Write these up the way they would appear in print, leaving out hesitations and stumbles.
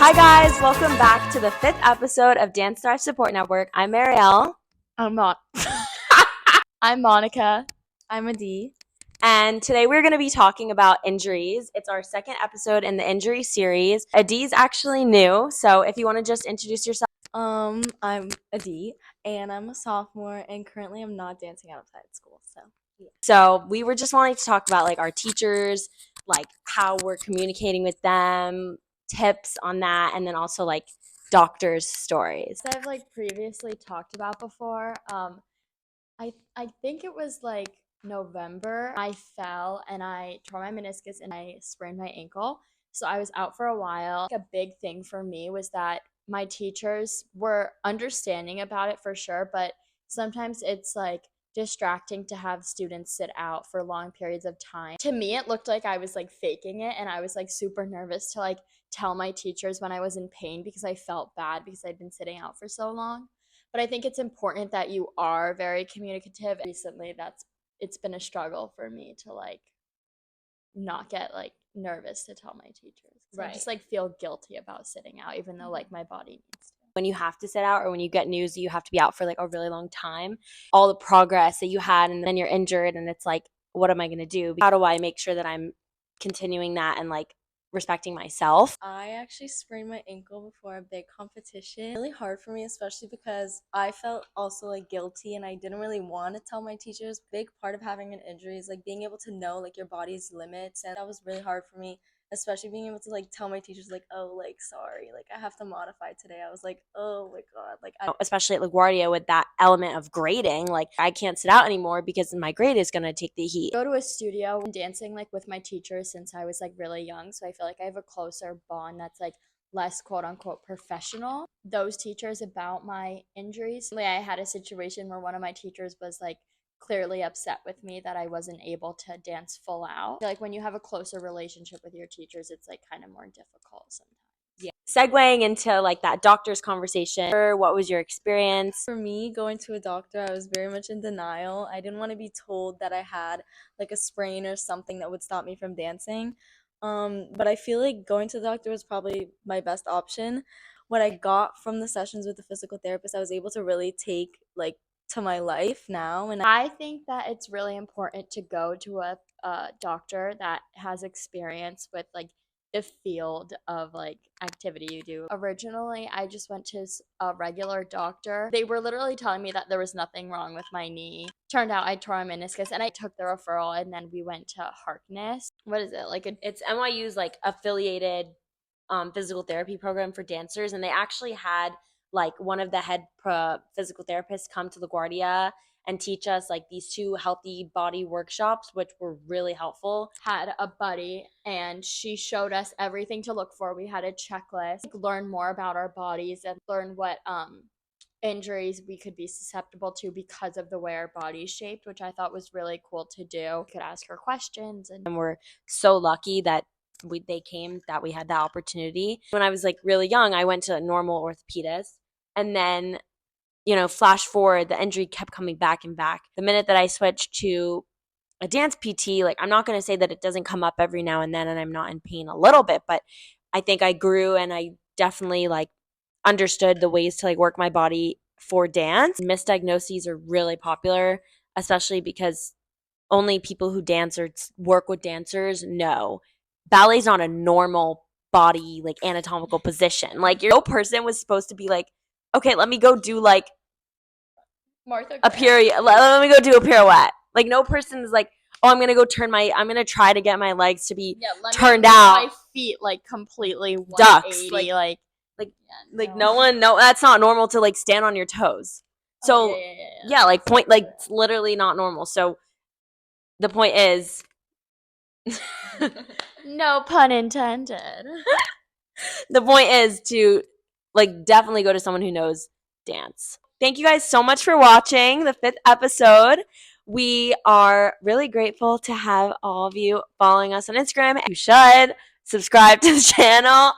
Hi guys, welcome back to the 5th episode of Dance Thrive Support Network. I'm Marielle. I'm I'm Monica. I'm Adi. And today we're going to be talking about injuries. It's our second episode in the injury series. Adi's actually new, so if you want to just introduce yourself. I'm Adi, and I'm a sophomore, and currently I'm not dancing outside school. So we were just wanting to talk about like our teachers, like how we're communicating with them, tips on that, and then also like doctors' stories. As I've previously talked about before, I think it was November. I fell and I tore my meniscus and I sprained my ankle. So I was out for a while. A big thing for me was that my teachers were understanding about it for sure, but sometimes it's distracting to have students sit out for long periods of time. To me, it looked like I was faking it, and I was super nervous to tell my teachers when I was in pain because I felt bad because I'd been sitting out for so long. But I think it's important that you are very communicative. Recently, it's been a struggle for me to not get nervous to tell my teachers. Right. I just feel guilty about sitting out, even though my body needs to. When you have to sit out or when you get news that you have to be out for a really long time, all the progress that you had and then you're injured and it's what am I going to do? How do I make sure that I'm continuing that and respecting myself? I actually sprained my ankle before a big competition. Really hard for me, especially because I felt also guilty, and I didn't really want to tell my teachers. Big part of having an injury is being able to know your body's limits, and that was really hard for me. Especially being able to tell my teachers oh, sorry, I have to modify today. I was oh my god, especially at LaGuardia with that element of grading, I can't sit out anymore because my grade is gonna take the heat. Go to a studio and dancing with my teachers since I was really young, so I feel I have a closer bond that's less quote unquote professional. Those teachers about my injuries. I had a situation where one of my teachers was clearly upset with me that I wasn't able to dance full out. When you have a closer relationship with your teachers, it's kind of more difficult sometimes. Yeah. Segueing into that doctor's conversation, what was your experience? For me, going to a doctor, I was very much in denial. I didn't want to be told that I had a sprain or something that would stop me from dancing. But I feel going to the doctor was probably my best option. What I got from the sessions with the physical therapist, I was able to really take to my life now. And I think that it's really important to go to a doctor that has experience with the field of activity you do. Originally, I just went to a regular doctor. They were literally telling me that there was nothing wrong with my knee. Turned out I tore a meniscus, and I took the referral, and then we went to Harkness. What is it? It's NYU's affiliated physical therapy program for dancers, and they actually had one of the head physical therapists come to LaGuardia and teach us these 2 healthy body workshops, which were really helpful. Had a buddy, and she showed us everything to look for. We had a checklist, learn more about our bodies and learn what injuries we could be susceptible to because of the way our body's shaped, which I thought was really cool to do. We could ask her questions, and we're so lucky that they came, that we had that opportunity. When I was really young, I went to a normal orthopedist, and then flash forward, the injury kept coming back and back. The minute that I switched to a dance PT, I'm not going to say that it doesn't come up every now and then and I'm not in pain a little bit, but I think I grew and I definitely understood the ways to work my body for dance. Misdiagnoses are really popular, especially because only people who dance or work with dancers know ballet's not a normal body anatomical position. Your person was supposed to be okay, let me go do Martha a period. Let me go do a pirouette. No person is oh, I'm gonna try to get my legs to be turned out. My feet completely Ducks. 180, No, that's not normal to stand on your toes. So point it's literally not normal. So the point is, no pun intended. The point is to definitely go to someone who knows dance. Thank you guys so much for watching the 5th episode. We are really grateful to have all of you following us on Instagram. You should subscribe to the channel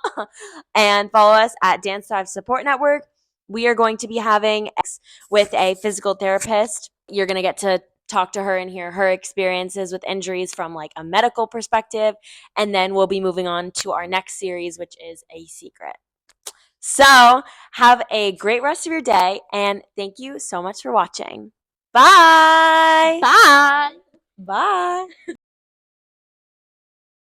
and follow us at Dance Thrive Support Network. We are going to be having with a physical therapist. You're going to get to talk to her and hear her experiences with injuries from a medical perspective. And then we'll be moving on to our next series, which is A Secret. So have a great rest of your day, and thank you so much for watching. Bye. Bye. Bye.